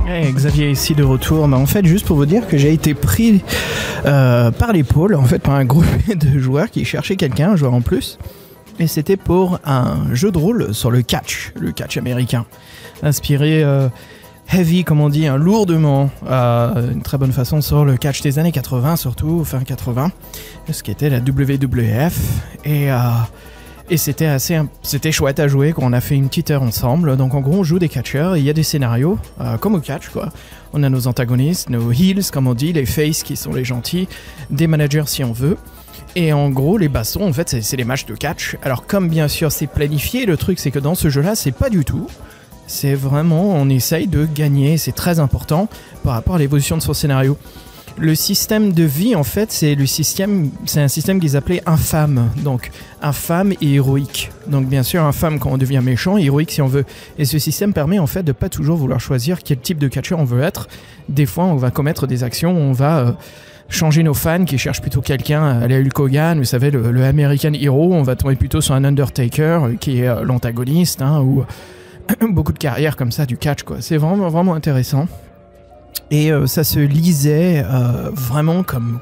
Hey, Xavier ici de retour. En fait, juste pour vous dire que j'ai été pris par l'épaule, en fait, par un groupe de joueurs qui cherchaient quelqu'un, un joueur en plus. Et c'était pour un jeu de rôle sur le catch américain, inspiré heavy, comme on dit, lourdement, une très bonne façon sur le catch des années 80, surtout fin 80, ce qui était la WWF. Et c'était chouette à jouer, qu'on a fait une petite heure ensemble. Donc en gros, on joue des catcheurs et il y a des scénarios, comme au catch, quoi. On a nos antagonistes, nos heels, comme on dit, les faces qui sont les gentils, des managers si on veut. Et en gros, les bastons, en fait, c'est les matchs de catch. Alors comme bien sûr c'est planifié, le truc c'est que dans ce jeu-là, c'est pas du tout. C'est vraiment, on essaye de gagner, c'est très important par rapport à l'évolution de son scénario. Le système de vie, en fait, c'est un système qu'ils appelaient infâme. Donc, infâme et héroïque. Donc, bien sûr, infâme quand on devient méchant, et héroïque si on veut. Et ce système permet, en fait, de pas toujours vouloir choisir quel type de catcheur on veut être. Des fois, on va commettre des actions où on va changer nos fans qui cherchent plutôt quelqu'un à la Hulk Hogan, vous savez, le American Hero. On va tomber plutôt sur un Undertaker qui est l'antagoniste, hein, ou beaucoup de carrières comme ça du catch, quoi. C'est vraiment, vraiment intéressant. Et ça se lisait vraiment comme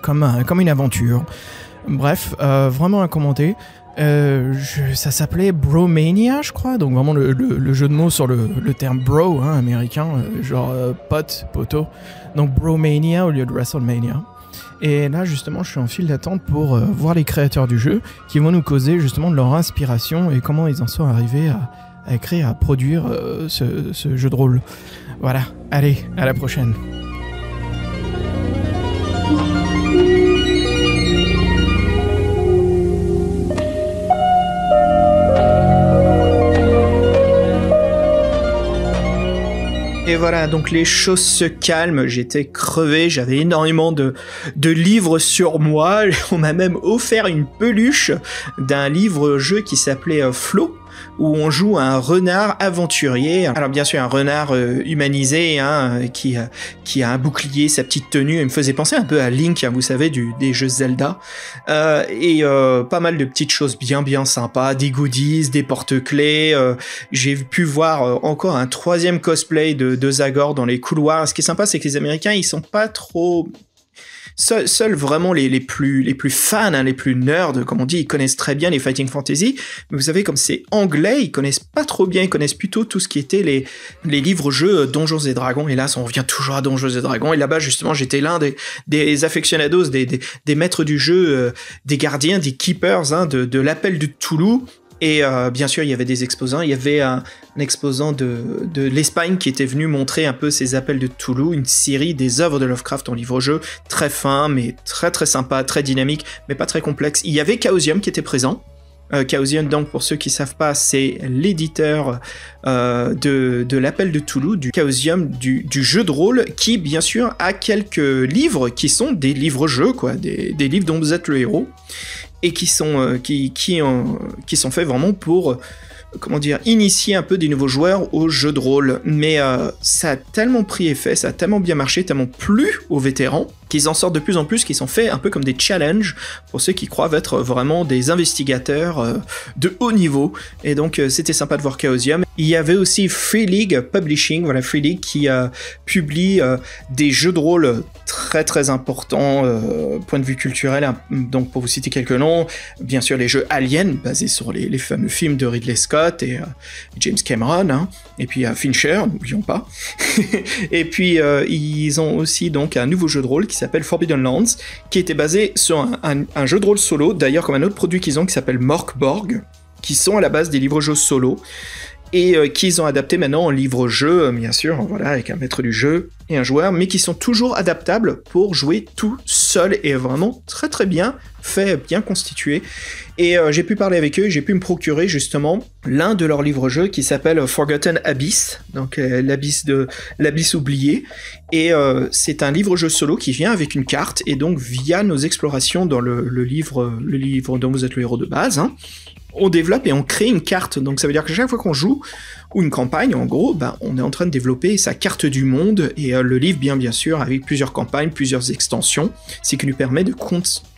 une aventure. Bref, vraiment à commenter. Ça s'appelait Bromania, je crois. Donc vraiment le jeu de mots sur le terme bro, hein, américain, genre pote, poteau. Donc Bromania au lieu de WrestleMania. Et là, justement, je suis en file d'attente pour voir les créateurs du jeu qui vont nous causer justement de leur inspiration et comment ils en sont arrivés à écrire, à produire ce jeu de rôle. Voilà, allez, à la prochaine. Et voilà, donc les choses se calment, j'étais crevé, j'avais énormément de livres sur moi, on m'a même offert une peluche d'un livre-jeu qui s'appelait Flow, où on joue un renard aventurier. Alors bien sûr un renard humanisé qui a un bouclier, sa petite tenue, il me faisait penser un peu à Link, vous savez, des jeux Zelda, et pas mal de petites choses bien sympas, des goodies, des porte-clés, j'ai pu voir encore un 3e cosplay de Zagor dans les couloirs. Ce qui est sympa, c'est que les Américains, ils sont pas trop... Seuls vraiment les plus fans, les plus nerds, comme on dit, ils connaissent très bien les Fighting Fantasy, mais vous savez, comme c'est anglais, ils connaissent pas trop bien, ils connaissent plutôt tout ce qui était les livres-jeux Donjons et Dragons. Et là, on revient toujours à Donjons et Dragons, et là-bas, justement, j'étais l'un des aficionados, des maîtres du jeu, des gardiens, des keepers, de l'appel de Cthulhu. Et bien sûr, il y avait des exposants. Il y avait un exposant de l'Espagne qui était venu montrer un peu ses appels de Cthulhu, une série des œuvres de Lovecraft en livre-jeu, très fin, mais très très sympa, très dynamique, mais pas très complexe. Il y avait Chaosium qui était présent. Chaosium, donc, pour ceux qui savent pas, c'est l'éditeur de l'appel de Cthulhu, du Chaosium, du jeu de rôle, qui, bien sûr, a quelques livres qui sont des livres-jeux, quoi, des livres dont vous êtes le héros, et qui sont faits vraiment pour, comment dire, initier un peu des nouveaux joueurs au jeu de rôle. Mais ça a tellement pris effet, ça a tellement bien marché, tellement plu aux vétérans, qu'ils en sortent de plus en plus, qui sont faits un peu comme des challenges pour ceux qui croient être vraiment des investigateurs de haut niveau. Et donc c'était sympa de voir Chaosium. Il y avait aussi Free League Publishing, voilà, Free League qui publie des jeux de rôle très très importants point de vue culturel, hein. Donc pour vous citer quelques noms, bien sûr les jeux Alien basés sur les fameux films de Ridley Scott et James Cameron, hein. Et puis Fincher, n'oublions pas. Et puis ils ont aussi donc un nouveau jeu de rôle qui s'appelle Forbidden Lands, qui était basé sur un jeu de rôle solo, d'ailleurs comme un autre produit qu'ils ont qui s'appelle Morkborg, qui sont à la base des livres-jeux solo, et qu'ils ont adapté maintenant en livre-jeu, bien sûr, voilà, avec un maître du jeu et un joueur, mais qui sont toujours adaptables pour jouer tout seul, et vraiment très très bien fait, bien constitué. Et j'ai pu parler avec eux, j'ai pu me procurer justement l'un de leurs livres-jeux qui s'appelle Forgotten Abyss, donc l'abysse oublié, et c'est un livre-jeu solo qui vient avec une carte, et donc via nos explorations dans le livre dont vous êtes le héros de base, hein, on développe et on crée une carte. Donc ça veut dire que chaque fois qu'on joue, ou une campagne, en gros, on est en train de développer sa carte du monde, et le livre, bien sûr, avec plusieurs campagnes, plusieurs extensions, ce qui nous permet de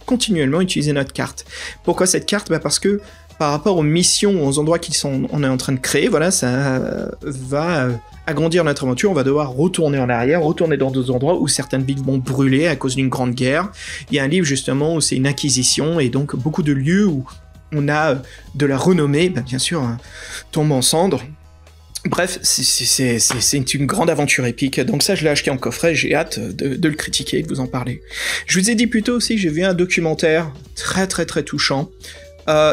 continuellement utiliser notre carte. Pourquoi cette carte ? Parce que par rapport aux missions, aux endroits on est en train de créer, voilà, ça va agrandir notre aventure, on va devoir retourner en arrière, retourner dans d'autres endroits où certaines villes vont brûler à cause d'une grande guerre. Il y a un livre justement où c'est une acquisition, et donc beaucoup de lieux où on a de la renommée, bien sûr, tombe en cendres. Bref, c'est une grande aventure épique, donc ça je l'ai acheté en coffret, j'ai hâte de le critiquer et de vous en parler. Je vous ai dit plus tôt aussi, j'ai vu un documentaire très très très touchant.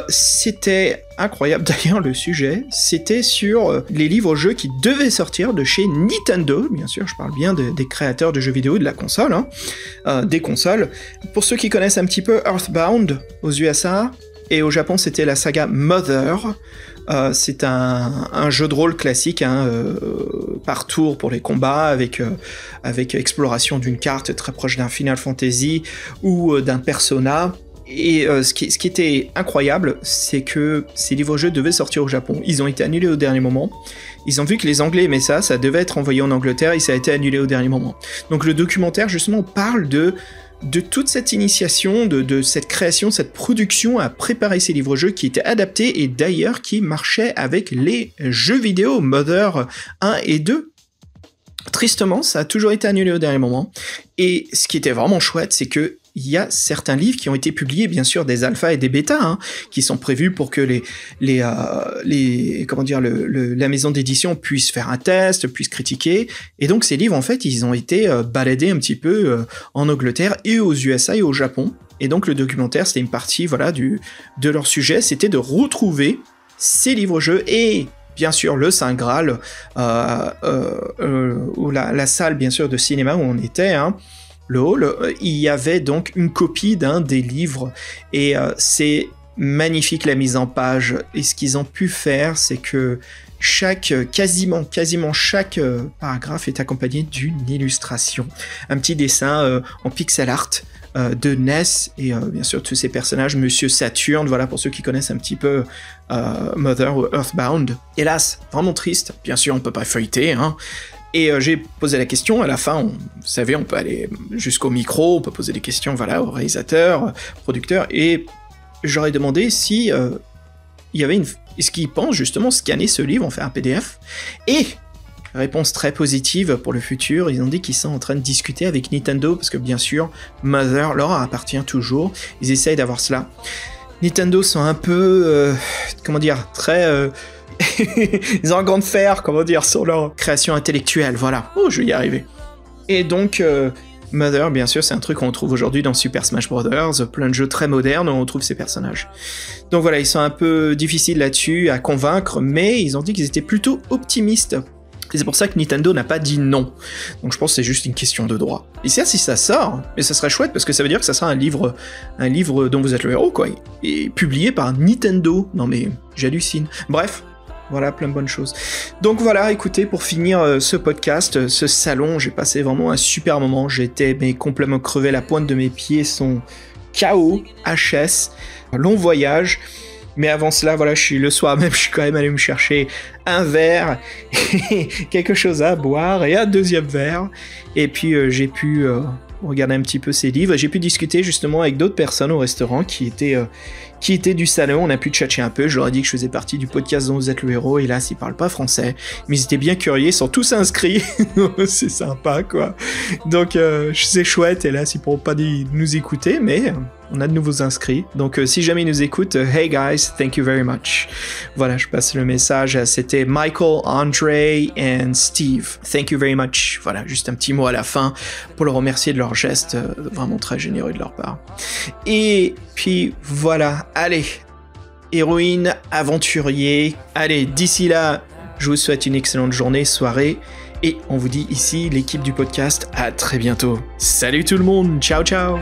C'était incroyable, d'ailleurs le sujet, c'était sur les livres-jeux qui devaient sortir de chez Nintendo, bien sûr, je parle bien des créateurs de jeux vidéo et de la console, hein, des consoles. Pour ceux qui connaissent un petit peu Earthbound aux USA, et au Japon c'était la saga Mother. C'est un jeu de rôle classique, hein, par tour pour les combats, avec exploration d'une carte très proche d'un Final Fantasy ou d'un Persona. Et ce qui était incroyable, c'est que ces livres-jeux devaient sortir au Japon. Ils ont été annulés au dernier moment. Ils ont vu que les Anglais aimaient ça devait être envoyé en Angleterre, et ça a été annulé au dernier moment. Donc le documentaire, justement, parle de toute cette initiation, de cette création, cette production à préparer ces livres-jeux qui étaient adaptés, et d'ailleurs qui marchaient avec les jeux vidéo Mother 1 et 2. Tristement, ça a toujours été annulé au dernier moment, et ce qui était vraiment chouette, c'est que il y a certains livres qui ont été publiés, bien sûr, des alphas et des bêtas, hein, qui sont prévus pour que la maison d'édition puisse faire un test, puisse critiquer. Et donc, ces livres, en fait, ils ont été baladés un petit peu en Angleterre et aux USA et au Japon. Et donc, le documentaire, c'était une partie, voilà, de leur sujet, c'était de retrouver ces livres-jeux et bien sûr le Saint Graal, ou la salle, bien sûr, de cinéma où on était, hein, le hall, il y avait donc une copie d'un des livres, et c'est magnifique la mise en page, et ce qu'ils ont pu faire, c'est que quasiment chaque paragraphe est accompagné d'une illustration, un petit dessin en pixel art de Ness, et bien sûr tous ces personnages, Monsieur Saturne, voilà, pour ceux qui connaissent un petit peu Mother ou Earthbound. Hélas, vraiment triste, bien sûr on peut pas feuilleter, hein. Et j'ai posé la question, à la fin, vous savez, on peut aller jusqu'au micro, on peut poser des questions, voilà, au réalisateur, producteur, et j'aurais demandé si il y avait est-ce qu'ils pensent justement scanner ce livre, en faire un PDF, et réponse très positive pour le futur, ils ont dit qu'ils sont en train de discuter avec Nintendo, parce que bien sûr, Mother leur appartient toujours, ils essayent d'avoir cela. Nintendo sont un peu, très... ils ont un grand de fer, sur leur création intellectuelle, voilà. Oh, je vais y arriver. Et donc, Mother, bien sûr, c'est un truc qu'on trouve aujourd'hui dans Super Smash Bros., plein de jeux très modernes où on trouve ces personnages. Donc voilà, ils sont un peu difficiles là-dessus à convaincre, mais ils ont dit qu'ils étaient plutôt optimistes. Et c'est pour ça que Nintendo n'a pas dit non. Donc je pense que c'est juste une question de droit. Et si ça sort, mais ça serait chouette parce que ça veut dire que ça sera un livre dont vous êtes le héros, quoi. Et publié par Nintendo. Non mais j'hallucine. Bref. Voilà, plein de bonnes choses. Donc voilà, écoutez, pour finir ce podcast, ce salon, j'ai passé vraiment un super moment. J'étais complètement crevé, la pointe de mes pieds sont KO, HS, long voyage. Mais avant cela, voilà, le soir même, je suis quand même allé me chercher un verre, quelque chose à boire et un deuxième verre. Et puis j'ai pu regarder un petit peu ces livres. J'ai pu discuter justement avec d'autres personnes au restaurant qui étaient du salon. On a pu tchatcher un peu. Je leur ai dit que je faisais partie du podcast dont vous êtes le héros. Et là, ils parlent pas français, mais ils étaient bien curieux. Ils sont tous inscrits. C'est sympa, quoi. Donc c'est chouette. Et là, ils pourront pas nous écouter, mais on a de nouveaux inscrits. Donc si jamais ils nous écoutent, hey guys, thank you very much. Voilà, je passe le message. C'était Michael, Andre and Steve. Thank you very much. Voilà, juste un petit mot à la fin pour le remercier de leur geste vraiment très généreux de leur part. Et puis voilà, allez, héroïne, aventurier, allez, d'ici là, je vous souhaite une excellente journée, soirée, et on vous dit ici, l'équipe du podcast, à très bientôt. Salut tout le monde, ciao ciao.